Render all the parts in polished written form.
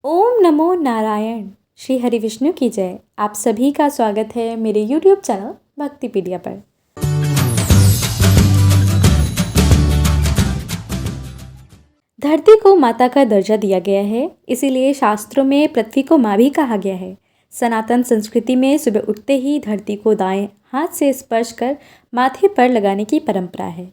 ओम नमो नारायण। श्री हरि विष्णु की जय। आप सभी का स्वागत है मेरे YouTube चैनल भक्तिपीडिया पर। धरती को माता का दर्जा दिया गया है, इसीलिए शास्त्रों में पृथ्वी को माँ भी कहा गया है। सनातन संस्कृति में सुबह उठते ही धरती को दाएं हाथ से स्पर्श कर माथे पर लगाने की परंपरा है।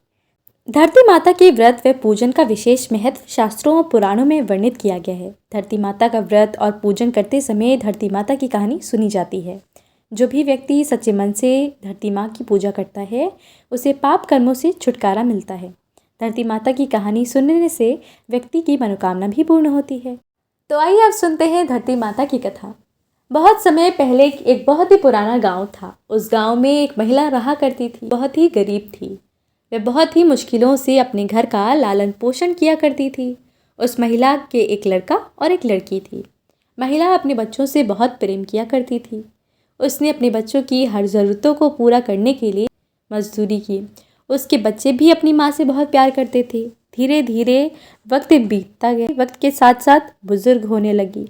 धरती माता के व्रत व पूजन का विशेष महत्व शास्त्रों और पुराणों में वर्णित किया गया है। धरती माता का व्रत और पूजन करते समय धरती माता की कहानी सुनी जाती है। जो भी व्यक्ति सच्चे मन से धरती माँ की पूजा करता है उसे पाप कर्मों से छुटकारा मिलता है। धरती माता की कहानी सुनने से व्यक्ति की मनोकामना भी पूर्ण होती है। तो आइए अब सुनते हैं धरती माता की कथा। बहुत समय पहले एक बहुत ही पुराना गाँव था। उस गाँव में एक महिला रहा करती थी। बहुत ही गरीब थी। वह बहुत ही मुश्किलों से अपने घर का लालन पोषण किया करती थी। उस महिला के एक लड़का और एक लड़की थी। महिला अपने बच्चों से बहुत प्रेम किया करती थी। उसने अपने बच्चों की हर ज़रूरतों को पूरा करने के लिए मजदूरी की। उसके बच्चे भी अपनी माँ से बहुत प्यार करते थे। धीरे धीरे वक्त बीतता गया। वक्त के साथ साथ बुजुर्ग होने लगी।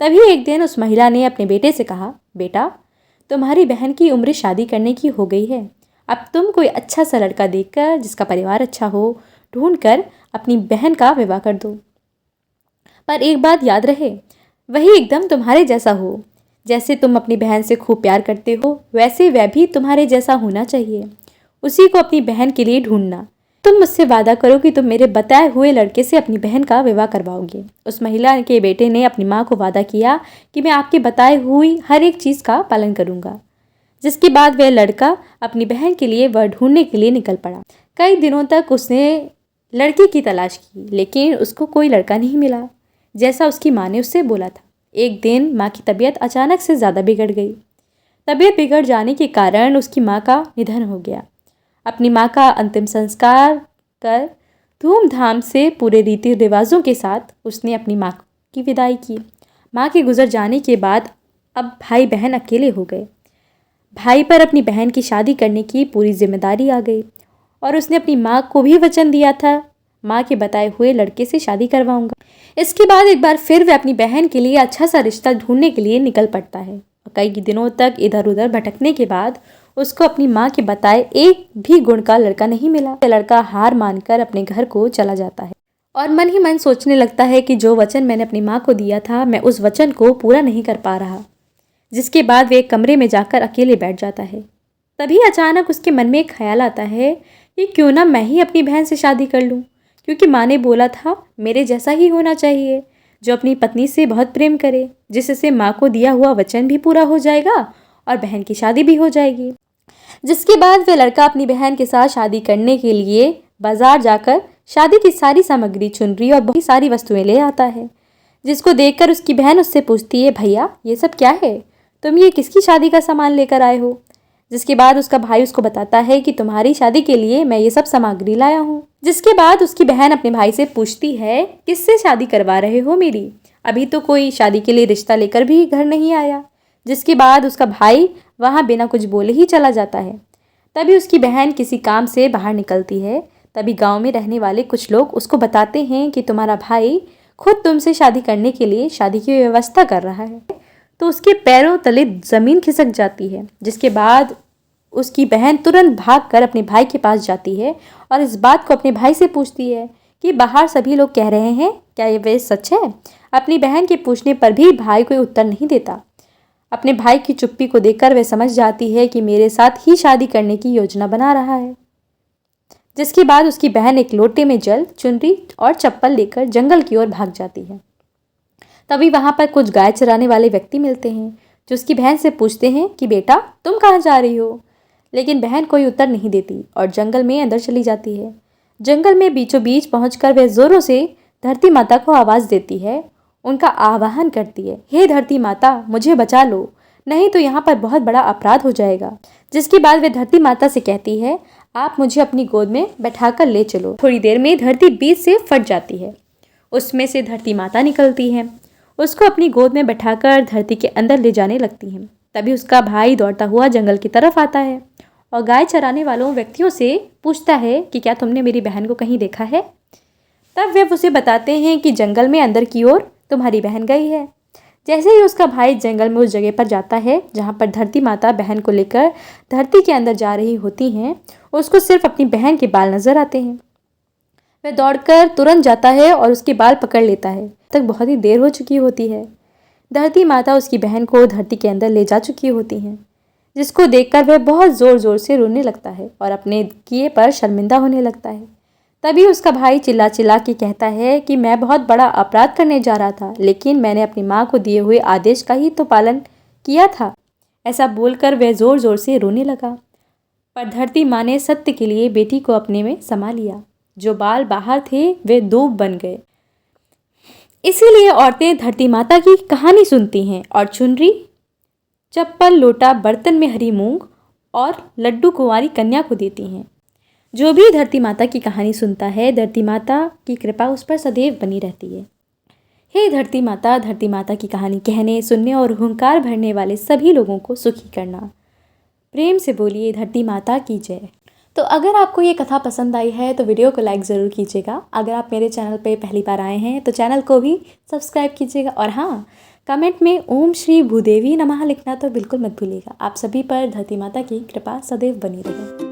तभी एक दिन उस महिला ने अपने बेटे से कहा, बेटा, तुम्हारी बहन की उम्र शादी करने की हो गई है। अब तुम कोई अच्छा सा लड़का देखकर जिसका परिवार अच्छा हो ढूंढकर अपनी बहन का विवाह कर दो। पर एक बात याद रहे, वही एकदम तुम्हारे जैसा हो। जैसे तुम अपनी बहन से खूब प्यार करते हो वैसे वह भी तुम्हारे जैसा होना चाहिए। उसी को अपनी बहन के लिए ढूंढना। तुम मुझसे वादा करो कि तुम मेरे बताए हुए लड़के से अपनी बहन का विवाह करवाओगे। उस महिला के बेटे ने अपनी माँ को वादा किया कि मैं आपके बताए हुई हर एक चीज़ का पालन करूँगा। जिसके बाद वह लड़का अपनी बहन के लिए वह ढूंढने के लिए निकल पड़ा। कई दिनों तक उसने लड़की की तलाश की, लेकिन उसको कोई लड़का नहीं मिला जैसा उसकी माँ ने उससे बोला था। एक दिन माँ की तबीयत अचानक से ज़्यादा बिगड़ गई। तबीयत बिगड़ जाने के कारण उसकी माँ का निधन हो गया। अपनी माँ का अंतिम संस्कार कर धूमधाम से पूरे रीति रिवाजों के साथ उसने अपनी माँ की विदाई की। माँ के गुजर जाने के बाद अब भाई बहन अकेले हो गए। भाई पर अपनी बहन की शादी करने की पूरी जिम्मेदारी आ गई और उसने अपनी माँ को भी वचन दिया था, माँ के बताए हुए लड़के से शादी करवाऊंगा। इसके बाद एक बार फिर वह अपनी बहन के लिए अच्छा सा रिश्ता ढूंढने के लिए निकल पड़ता है। कई दिनों तक इधर उधर भटकने के बाद उसको अपनी माँ के बताए एक भी गुण का लड़का नहीं मिला। लड़का हार मानकर अपने घर को चला जाता है और मन ही मन सोचने लगता है कि जो वचन मैंने अपनी माँ को दिया था मैं उस वचन को पूरा नहीं कर पा रहा। जिसके बाद वे एक कमरे में जाकर अकेले बैठ जाता है। तभी अचानक उसके मन में एक ख्याल आता है कि क्यों ना मैं ही अपनी बहन से शादी कर लूँ, क्योंकि माँ ने बोला था मेरे जैसा ही होना चाहिए, जो अपनी पत्नी से बहुत प्रेम करे, जिससे माँ को दिया हुआ वचन भी पूरा हो जाएगा और बहन की शादी भी हो जाएगी। जिसके बाद वह लड़का अपनी बहन के साथ शादी करने के लिए बाजार जाकर शादी की सारी सामग्री, चुनरी और बहुत सारी वस्तुएं ले आता है। जिसको देखकर उसकी बहन उससे पूछती है, भैया ये सब क्या है, तुम ये किसकी शादी का सामान लेकर आए हो। जिसके बाद उसका भाई उसको बताता है कि तुम्हारी शादी के लिए मैं ये सब सामग्री लाया हूँ। जिसके बाद उसकी बहन अपने भाई से पूछती है, किससे शादी करवा रहे हो मेरी, अभी तो कोई शादी के लिए रिश्ता लेकर भी घर नहीं आया। जिसके बाद उसका भाई वहाँ बिना कुछ बोले ही चला जाता है। तभी उसकी बहन किसी काम से बाहर निकलती है। तभी गाँव में रहने वाले कुछ लोग उसको बताते हैं कि तुम्हारा भाई खुद तुमसे शादी करने के लिए शादी की व्यवस्था कर रहा है। तो उसके पैरों तले ज़मीन खिसक जाती है। जिसके बाद उसकी बहन तुरंत भागकर अपने भाई के पास जाती है और इस बात को अपने भाई से पूछती है कि बाहर सभी लोग कह रहे हैं, क्या ये वे सच है। अपनी बहन के पूछने पर भी भाई कोई उत्तर नहीं देता। अपने भाई की चुप्पी को देखकर वह समझ जाती है कि मेरे साथ ही शादी करने की योजना बना रहा है। जिसके बाद उसकी बहन एक लोटे में जल, चुनरी और चप्पल लेकर जंगल की ओर भाग जाती है। तभी वहाँ पर कुछ गाय चराने वाले व्यक्ति मिलते हैं जो उसकी बहन से पूछते हैं कि बेटा तुम कहाँ जा रही हो। लेकिन बहन कोई उत्तर नहीं देती और जंगल में अंदर चली जाती है। जंगल में बीचों बीच पहुंचकर वह जोरों से धरती माता को आवाज़ देती है, उनका आह्वान करती है, हे धरती माता मुझे बचा लो, नहीं तो यहाँ पर बहुत बड़ा अपराध हो जाएगा। जिसके बाद वह धरती माता से कहती है, आप मुझे अपनी गोद में बैठाकर ले चलो। थोड़ी देर में धरती बीच से फट जाती है। उसमें से धरती माता निकलती है, उसको अपनी गोद में बैठाकर धरती के अंदर ले जाने लगती है। तभी उसका भाई दौड़ता हुआ जंगल की तरफ आता है और गाय चराने वालों व्यक्तियों से पूछता है कि क्या तुमने मेरी बहन को कहीं देखा है। तब वे उसे बताते हैं कि जंगल में अंदर की ओर तुम्हारी बहन गई है। जैसे ही उसका भाई जंगल में उस जगह पर जाता है जहाँ पर धरती माता बहन को लेकर धरती के अंदर जा रही होती हैं, उसको सिर्फ अपनी बहन के बाल नजर आते हैं। वह दौड़कर तुरंत जाता है और उसके बाल पकड़ लेता है। तक बहुत ही देर हो चुकी होती है। धरती माता उसकी बहन को धरती के अंदर ले जा चुकी होती हैं, जिसको देखकर वह बहुत ज़ोर ज़ोर से रोने लगता है और अपने किए पर शर्मिंदा होने लगता है। तभी उसका भाई चिल्ला चिल्ला के कहता है कि मैं बहुत बड़ा अपराध करने जा रहा था, लेकिन मैंने अपनी माँ को दिए हुए आदेश का ही तो पालन किया था। ऐसा बोलकर वह ज़ोर ज़ोर से रोने लगा। पर धरती माँ ने सत्य के लिए बेटी को अपने में समा लिया। जो बाल बाहर थे वे दूब बन गए। इसीलिए औरतें धरती माता की कहानी सुनती हैं और चुनरी, चप्पल, लोटा, बर्तन में हरी मूंग और लड्डू कुंवारी कन्या को देती हैं। जो भी धरती माता की कहानी सुनता है, धरती माता की कृपा उस पर सदैव बनी रहती है। हे धरती माता की कहानी कहने, सुनने और हुंकार भरने वाले सभी लोगों को सुखी करना। प्रेम से बोलिए धरती माता की जय। तो अगर आपको ये कथा पसंद आई है तो वीडियो को लाइक ज़रूर कीजिएगा। अगर आप मेरे चैनल पे पहली बार आए हैं तो चैनल को भी सब्सक्राइब कीजिएगा। और हाँ, कमेंट में ओम श्री भूदेवी नमः लिखना तो बिल्कुल मत भूलिएगा। आप सभी पर धरती माता की कृपा सदैव बनी रहे।